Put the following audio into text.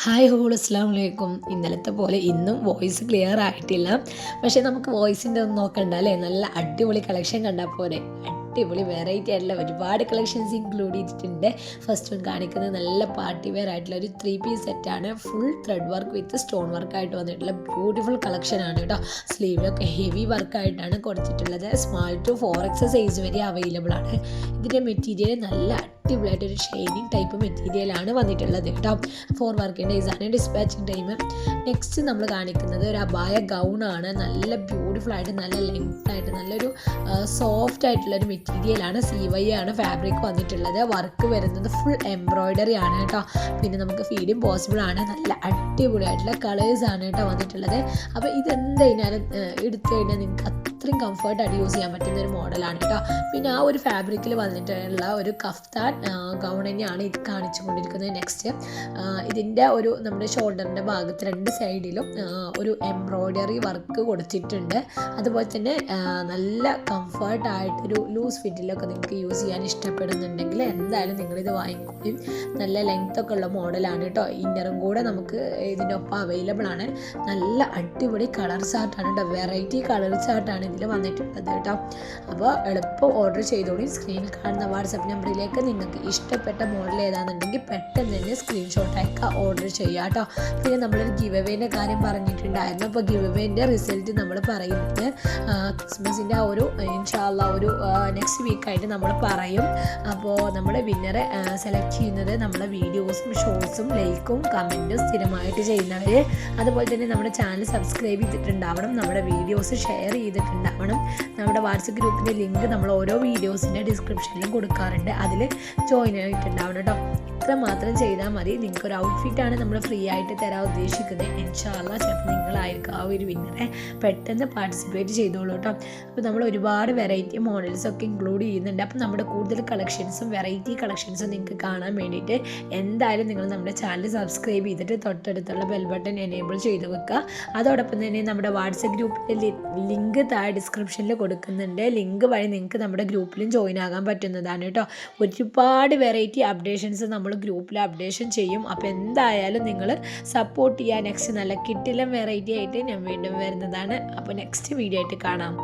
Hi whole അസ്സാം വലൈക്കും. ഇന്നലത്തെ പോലെ ഇന്നും വോയിസ് ക്ലിയർ ആയിട്ടില്ല. പക്ഷേ നമുക്ക് വോയിസിൻ്റെ ഒന്നും നോക്കണ്ട അല്ലേ. നല്ല അടിപൊളി കളക്ഷൻ കണ്ടാൽ പോരെ. അടിപൊളി വെറൈറ്റി ആയിട്ടുള്ള ഒരുപാട് കളക്ഷൻസ് ഇൻക്ലൂഡ് ചെയ്തിട്ടുണ്ട്. ഫസ്റ്റ് വൺ കാണിക്കുന്നത് നല്ല പാർട്ടി വെയർ ആയിട്ടുള്ള ഒരു 3 പീസ് സെറ്റാണ്. Full thread work with stone വർക്കായിട്ട് വന്നിട്ടുള്ള ബ്യൂട്ടിഫുൾ കളക്ഷനാണ് കേട്ടോ. സ്ലീവിലൊക്കെ ഹെവി വർക്കായിട്ടാണ് കൊടുത്തിട്ടുള്ളത്. സ്മാൾ ടു 4X സൈസ് വരെ അവൈലബിൾ ആണ്. ഇതിൻ്റെ മെറ്റീരിയൽ നല്ല അടിപൊളിയായിട്ടൊരു ഷെയ്ഡിങ് ടൈപ്പ് മെറ്റീരിയലാണ് വന്നിട്ടുള്ളത് കേട്ടോ. 4 വർക്കിംഗ് ഡേയ്സ് ആണ് ഡിസ്പാച്ചിങ് ടൈം. നെക്സ്റ്റ് നമ്മൾ കാണിക്കുന്നത് ഒരു അബായ ഗൗണാണ്. നല്ല ബ്യൂട്ടിഫുൾ ആയിട്ട് നല്ല ലെങ്ത് ആയിട്ട് നല്ലൊരു സോഫ്റ്റ് ആയിട്ടുള്ളൊരു മെറ്റീരിയലാണ്. CY ആണ് ഫാബ്രിക് വന്നിട്ടുള്ളത്. വർക്ക് വരുന്നത് ഫുൾ എംബ്രോയ്ഡറി ആണ് കേട്ടോ. പിന്നെ നമുക്ക് ഫീഡിങ് പോസിബിൾ ആണ്. നല്ല അടിപൊളിയായിട്ടുള്ള കളേഴ്സ് ആണ് കേട്ടോ വന്നിട്ടുള്ളത്. അപ്പോൾ ഇതെന്തായാലും എടുത്തു കഴിഞ്ഞാൽ നിങ്ങൾക്ക് അത്രയും കംഫർട്ടായിട്ട് യൂസ് ചെയ്യാൻ പറ്റുന്ന ഒരു മോഡലാണ് കേട്ടോ. പിന്നെ ആ ഒരു ഫാബ്രിക്കിൽ വന്നിട്ടുള്ള ഒരു കഫ്താൻ ഗൗൺ തന്നെയാണ് ഇത് കാണിച്ചുകൊണ്ടിരിക്കുന്നത്. നെക്സ്റ്റ് ഇതിൻ്റെ ഒരു നമ്മുടെ ഷോൾഡറിൻ്റെ ഭാഗത്ത് 2 സൈഡിലും ഒരു എംബ്രോയ്ഡറി വർക്ക് കൊടുത്തിട്ടുണ്ട്. അതുപോലെ തന്നെ നല്ല കംഫർട്ടായിട്ടൊരു ലൂസ് ഫിറ്റിലൊക്കെ നിങ്ങൾക്ക് യൂസ് ചെയ്യാൻ ഇഷ്ടപ്പെടുന്നുണ്ടെങ്കിൽ എന്തായാലും നിങ്ങളിത് വാങ്ങിക്കും. നല്ല ലെങ്ത്തൊക്കെ ഉള്ള മോഡലാണ് കേട്ടോ. ഇന്നറും കൂടെ നമുക്ക് ഇതിൻ്റെ ഒപ്പം അവൈലബിൾ ആണ്. നല്ല അടിപൊളി കളർ ചാർട്ടാണ് കേട്ടോ. വെറൈറ്റി കളർ ചാർട്ടാണ് ഇതിൽ വന്നിട്ടുള്ളത് കേട്ടോ. അപ്പോൾ എളുപ്പം ഓർഡർ ചെയ്തോളൂ. സ്ക്രീനിൽ കാണുന്ന വാട്സപ്പ് നമ്പറിലേക്ക് നിങ്ങൾക്ക് ഇഷ്ടപ്പെട്ട മോഡൽ ഏതാണെന്നുണ്ടെങ്കിൽ പെട്ടെന്ന് തന്നെ സ്ക്രീൻഷോട്ട് അയക്കുക, ഓർഡർ ചെയ്യുക കേട്ടോ. പിന്നെ നമ്മളൊരു ഗിവ് അവേൻ്റെ കാര്യം പറഞ്ഞിട്ടുണ്ടായിരുന്നു. അപ്പോൾ ഗിവ് അവേൻ്റെ റിസൾട്ട് നമ്മൾ പറയുന്നത് ക്രിസ്മസിൻ്റെ ആ ഒരു ഇൻഷാല്ല ഒരു നെക്സ്റ്റ് വീക്കായിട്ട് നമ്മൾ പറയും. അപ്പോൾ നമ്മൾ വിന്നറെ സെലക്ട് ചെയ്യുന്നത് നമ്മളെ വീഡിയോസും ഷോർട്സും ലൈക്കും കമൻറ്റും സ്ഥിരമായിട്ട് ചെയ്യുന്നവർ, അതുപോലെ തന്നെ നമ്മുടെ ചാനൽ സബ്സ്ക്രൈബ് ചെയ്തിട്ടുണ്ടാവണം, നമ്മുടെ വീഡിയോസ് ഷെയർ ചെയ്തിട്ടുണ്ടാവണം. നമ്മുടെ വാട്സപ്പ് ഗ്രൂപ്പിൻ്റെ ലിങ്ക് നമ്മൾ ഓരോ വീഡിയോസിൻ്റെ ഡിസ്ക്രിപ്ഷനിലും കൊടുക്കാറുണ്ട്. അതിൽ ജോയിൻ ആയിട്ടുണ്ടാവണം കേട്ടോ. ഇത്ര മാത്രം ചെയ്താൽ മതി. നിങ്ങൾക്കൊരു ഔട്ട്ഫിറ്റാണ് നമ്മൾ ഫ്രീ ആയിട്ട് തരാൻ ഉദ്ദേശിക്കുന്നത്. ഇൻഷാല്ലാ ചിലപ്പോൾ നിങ്ങളായിരിക്കും ആ ഒരു വിന്നറെ. പെട്ടെന്ന് പാർട്ടിസിപ്പേറ്റ് ചെയ്തോളൂ കേട്ടോ. അപ്പോൾ നമ്മൾ ഒരുപാട് വെറൈറ്റി മോഡൽസൊക്കെ ഇൻക്ലൂഡ് ചെയ്യുന്നുണ്ട്. അപ്പോൾ നമ്മുടെ കൂടുതൽ കളക്ഷൻസും വെറൈറ്റി കളക്ഷൻസും നിങ്ങൾക്ക് കാണാൻ വേണ്ടിയിട്ട് എന്തായാലും നിങ്ങൾ നമ്മുടെ ചാനൽ സബ്സ്ക്രൈബ് ചെയ്തിട്ട് തൊട്ടടുത്തുള്ള ബെൽ ബട്ടൺ എനേബിൾ ചെയ്ത് വെക്കുക. അതോടൊപ്പം തന്നെ നമ്മുടെ വാട്സപ്പ് ഗ്രൂപ്പിൻ്റെ ലിങ്ക് താഴെ ഡിസ്ക്രിപ്ഷനിൽ കൊടുക്കുന്നുണ്ട്. ലിങ്ക് വഴി നിങ്ങൾക്ക് നമ്മുടെ ഗ്രൂപ്പിലും ജോയിൻ ആകാൻ പറ്റുന്നതാണ് കേട്ടോ. ഒരുപാട് വെറൈറ്റി അപ്ഡേഷൻസ് നമ്മൾ ഗ്രൂപ്പിൽ അപ്ഡേഷൻ ചെയ്യും. അപ്പോൾ എന്തായാലും നിങ്ങൾ സപ്പോർട്ട് ചെയ്യുക. നെക്സ്റ്റ് നല്ല കിട്ടിലും വെറൈറ്റി ആയിട്ട് ഞാൻ വീണ്ടും വരുന്നതാണ്. അപ്പോൾ നെക്സ്റ്റ് വീഡിയോ ആയിട്ട് കാണാം.